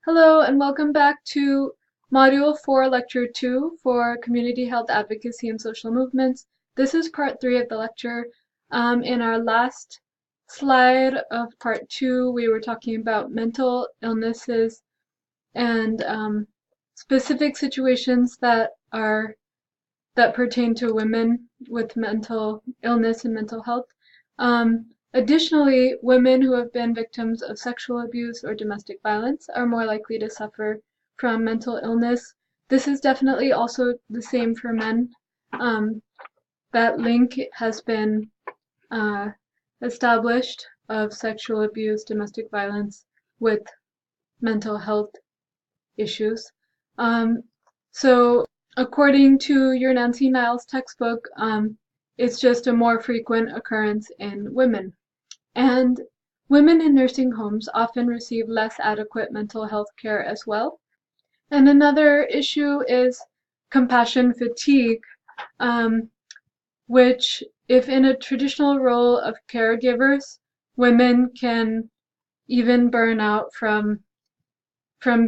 Hello and welcome back to Module 4, Lecture 2 for Community Health Advocacy and Social Movements. This is part 3 of the lecture. In our last slide of part 2, we were talking about mental illnesses and specific situations that pertain to women with mental illness and mental health. Additionally, women who have been victims of sexual abuse or domestic violence are more likely to suffer from mental illness. This is definitely also the same for men. That link has been established of sexual abuse, domestic violence with mental health issues. So according to your Nancy Niles textbook, it's just a more frequent occurrence in women. And women in nursing homes often receive less adequate mental health care as well. And another issue is compassion fatigue, which, if in a traditional role of caregivers, women can even burn out from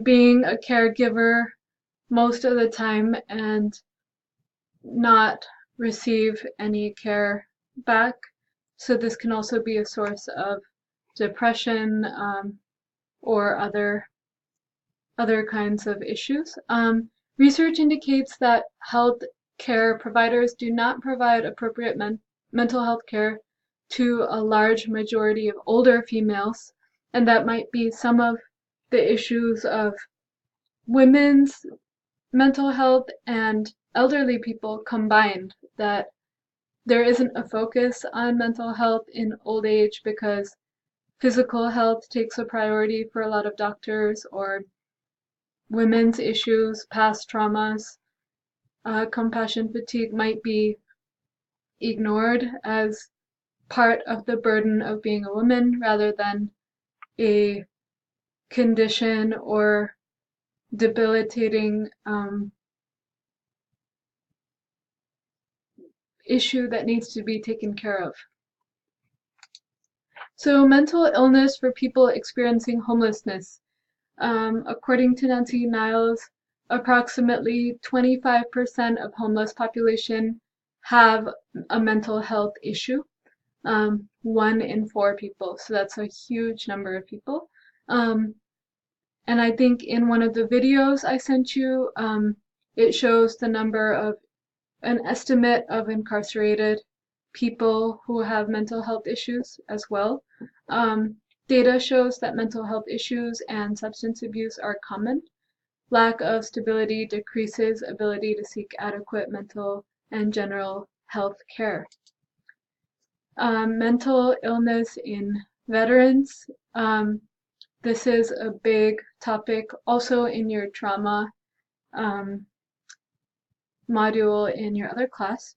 being a caregiver most of the time and not receive any care back. So this can also be a source of depression or other kinds of issues. Research indicates that health care providers do not provide appropriate mental health care to a large majority of older females, and that might be some of the issues of women's mental health and elderly people combined, that there isn't a focus on mental health in old age because physical health takes a priority for a lot of doctors, or women's issues, past traumas, compassion fatigue might be ignored as part of the burden of being a woman rather than a condition or debilitating issue that needs to be taken care of. So mental illness for people experiencing homelessness. According to Nancy Niles, approximately 25% of homeless population have a mental health issue. 1 in 4 people, so that's a huge number of people. And I think in one of the videos I sent you, it shows the number of an estimate of incarcerated people who have mental health issues as well. Data shows that mental health issues and substance abuse are common. Lack of stability decreases ability to seek adequate mental and general health care. Mental illness in veterans. This is a big topic also in your trauma module in your other class.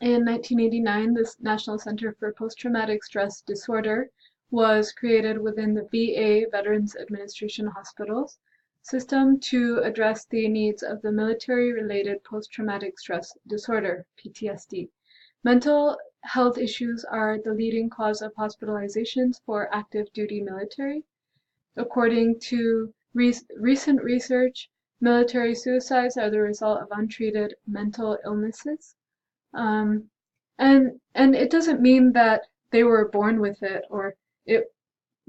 In 1989, the National Center for Post-Traumatic Stress Disorder was created within the VA Veterans Administration hospitals system to address the needs of the military-related post-traumatic stress disorder, PTSD. Mental health issues are the leading cause of hospitalizations for active duty military. According to recent research, military suicides are the result of untreated mental illnesses. And it doesn't mean that they were born with it, or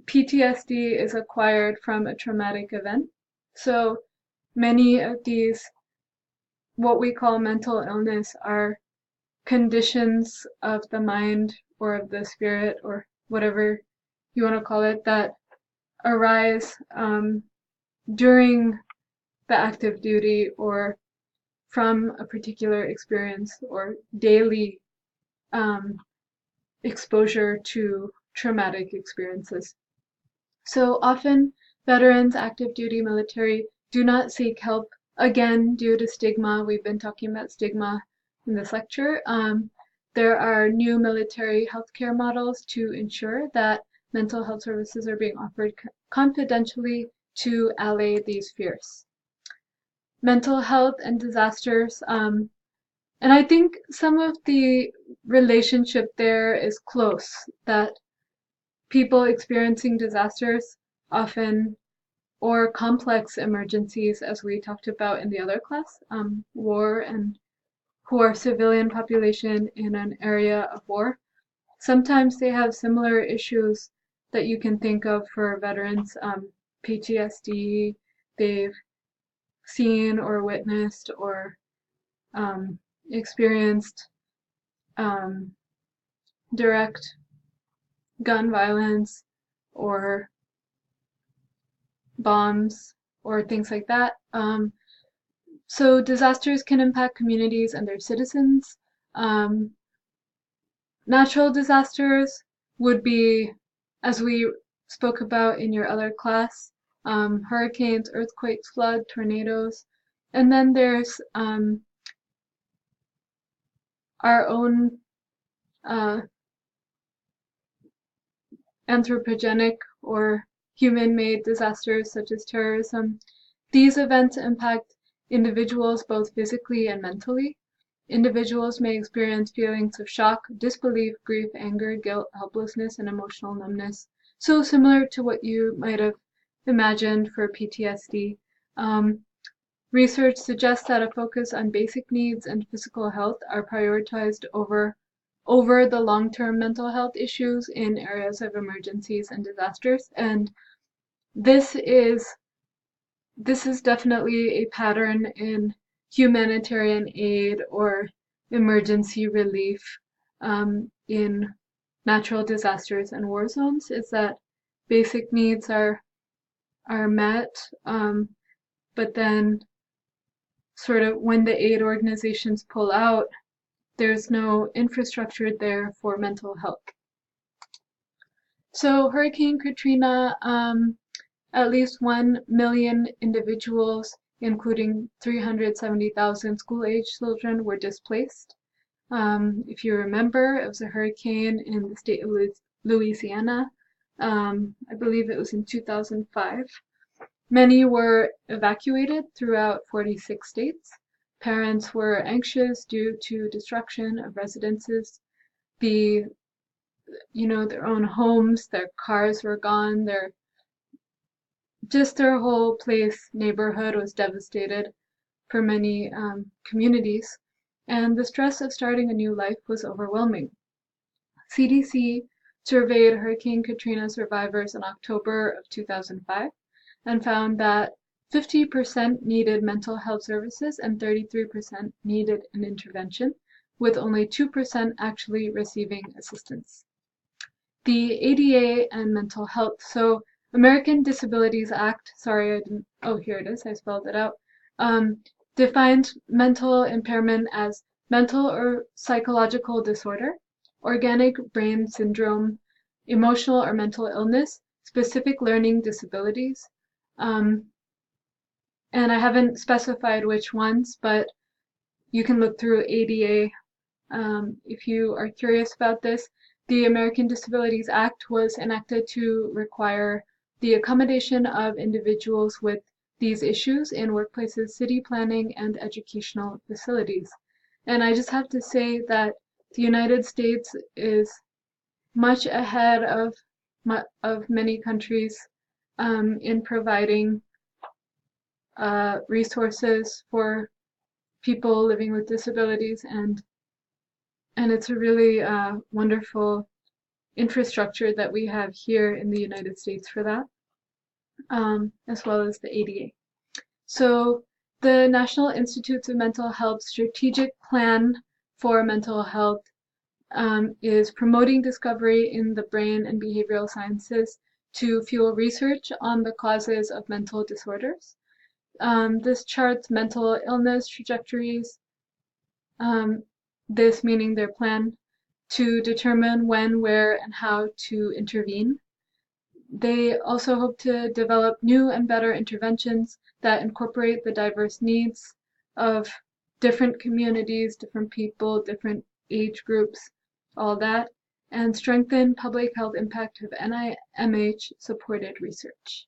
PTSD is acquired from a traumatic event. So many of these, what we call mental illness, are conditions of the mind or of the spirit or whatever you want to call it that arise during the active duty or from a particular experience or daily exposure to traumatic experiences. So often veterans, active duty military, do not seek help, again due to stigma. We've been talking about stigma in this lecture. There are new military healthcare models to ensure that mental health services are being offered confidentially to allay these fears. Mental health and disasters. And I think some of the relationship there is close, that people experiencing disasters often, or complex emergencies, as we talked about in the other class, war and who are civilian population in an area of war. Sometimes they have similar issues that you can think of for veterans, PTSD, they've seen or witnessed or experienced direct gun violence or bombs or things like that. So disasters can impact communities and their citizens. Natural disasters would be, as we spoke about in your other class, hurricanes, earthquakes, flood, tornadoes. And then there's our own anthropogenic or human-made disasters such as terrorism. These events impact individuals both physically and mentally. Individuals may experience feelings of shock, disbelief, grief, anger, guilt, helplessness, and emotional numbness. So similar to what you might have imagined for PTSD. Research suggests that a focus on basic needs and physical health are prioritized over the long-term mental health issues in areas of emergencies and disasters. And this is definitely a pattern in humanitarian aid or emergency relief in natural disasters and war zones, is that basic needs are met, but then sort of when the aid organizations pull out, there's no infrastructure there for mental health. So Hurricane Katrina, at least 1 million individuals, including 370,000 school-age children, were displaced. If you remember, it was a hurricane in the state of Louisiana. I believe it was in 2005. Many were evacuated throughout 46 states. Parents were anxious due to destruction of residences. Their own homes, their cars were gone, their whole neighborhood was devastated for many communities, and the stress of starting a new life was overwhelming. CDC surveyed Hurricane Katrina survivors in October of 2005 and found that 50% needed mental health services and 33% needed an intervention, with only 2% actually receiving assistance. The ADA and mental health. So American Disabilities Act, sorry, here it is, I spelled it out, defined mental impairment as mental or psychological disorder, organic brain syndrome, emotional or mental illness, specific learning disabilities, and I haven't specified which ones, but you can look through ADA if you are curious about this. The American Disabilities Act was enacted to require the accommodation of individuals with these issues in workplaces, city planning, and educational facilities. And I just have to say that the United States is much ahead of many countries in providing resources for people living with disabilities, and it's a really wonderful infrastructure that we have here in the United States for that, as well as the ADA. So the National Institutes of Mental Health strategic plan for mental health is promoting discovery in the brain and behavioral sciences to fuel research on the causes of mental disorders. This charts mental illness trajectories, this meaning their plan to determine when, where, and how to intervene. They also hope to develop new and better interventions that incorporate the diverse needs of different communities, different people, different age groups, all that, and strengthen public health impact of NIMH-supported research.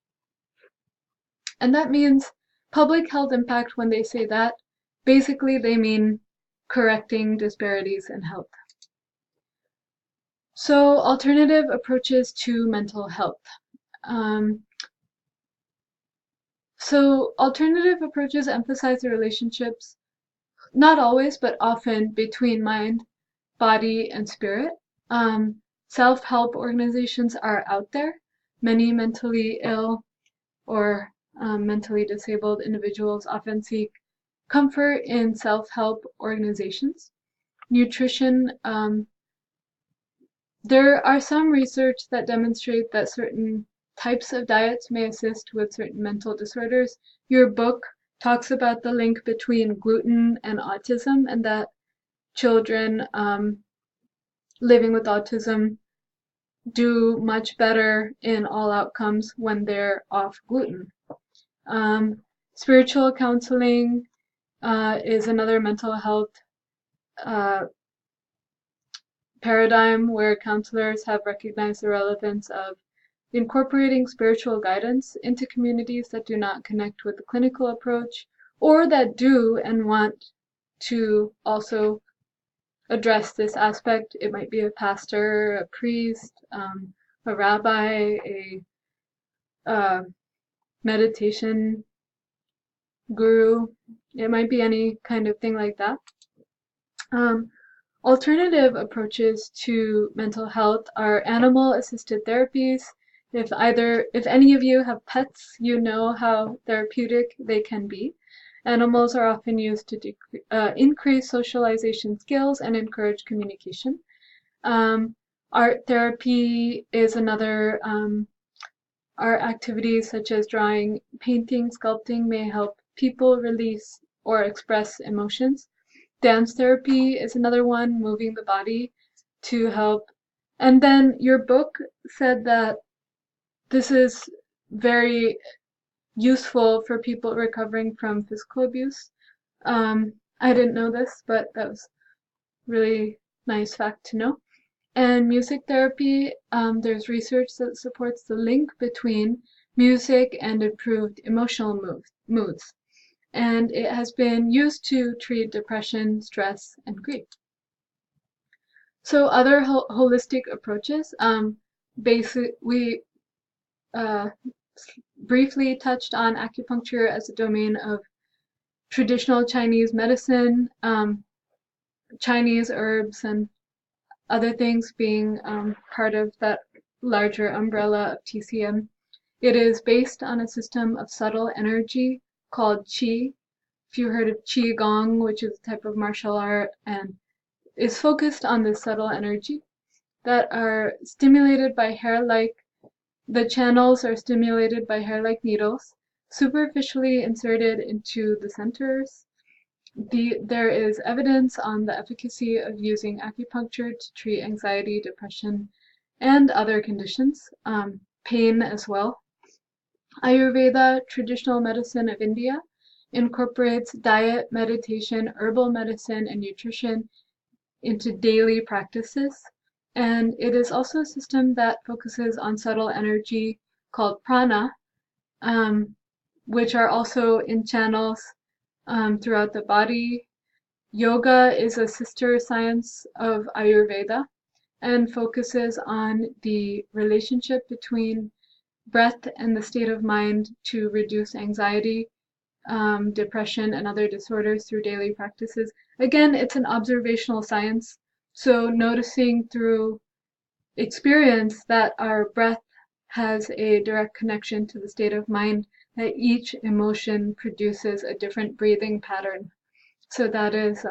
And that means public health impact, when they say that, basically they mean correcting disparities in health. So alternative approaches to mental health. So alternative approaches emphasize the relationships, not always, but often between mind, body, and spirit. Self-help organizations are out there. Many mentally ill or mentally disabled individuals often seek comfort in self-help organizations. Nutrition, there are some research that demonstrate that certain types of diets may assist with certain mental disorders. Your book talks about the link between gluten and autism, and that children living with autism do much better in all outcomes when they're off gluten. Spiritual counseling is another mental health paradigm where counselors have recognized the relevance of incorporating spiritual guidance into communities that do not connect with the clinical approach, or that do and want to also address this aspect. It might be a pastor, a priest, a rabbi, a meditation guru. It might be any kind of thing like that. Alternative approaches to mental health are animal-assisted therapies. If any of you have pets, you know how therapeutic they can be. Animals are often used to increase socialization skills and encourage communication. Art therapy is another. Art activities such as drawing, painting, sculpting may help people release or express emotions. Dance therapy is another one, moving the body to help. And then your book said that this is very useful for people recovering from physical abuse. I didn't know this, but that was really nice fact to know. And music therapy, there's research that supports the link between music and improved emotional moods. And it has been used to treat depression, stress, and grief. So other holistic approaches, we briefly touched on acupuncture as a domain of traditional Chinese medicine, Chinese herbs, and other things being part of that larger umbrella of TCM. It is based on a system of subtle energy called Qi. If you heard of Qigong, which is a type of martial art, and is focused on this subtle energy that are stimulated by the channels are stimulated by hair-like needles, superficially inserted into the centers. There is evidence on the efficacy of using acupuncture to treat anxiety, depression, and other conditions, pain as well. Ayurveda, traditional medicine of India, incorporates diet, meditation, herbal medicine, and nutrition into daily practices. And it is also a system that focuses on subtle energy called prana, which are also in channels throughout the body. Yoga is a sister science of Ayurveda and focuses on the relationship between breath and the state of mind to reduce anxiety, depression, and other disorders through daily practices. Again, it's an observational science, so noticing through experience that our breath has a direct connection to the state of mind, that each emotion produces a different breathing pattern. So that is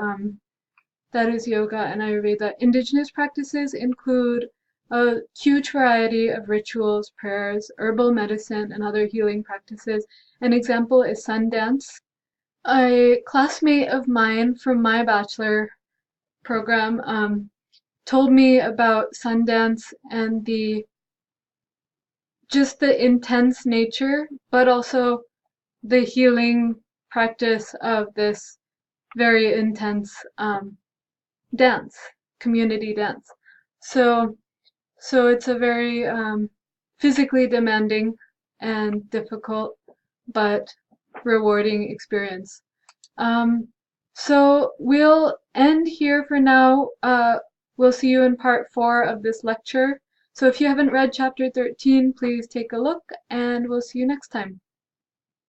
yoga and Ayurveda. Indigenous practices include a huge variety of rituals, prayers, herbal medicine, and other healing practices. An example is sun dance. A classmate of mine from my bachelor program told me about sun dance and just the intense nature, but also the healing practice of this very intense dance, community dance. So it's a very physically demanding and difficult but rewarding experience. So we'll end here for now. We'll see you in part 4 of this lecture. So if you haven't read chapter 13, please take a look, and we'll see you next time.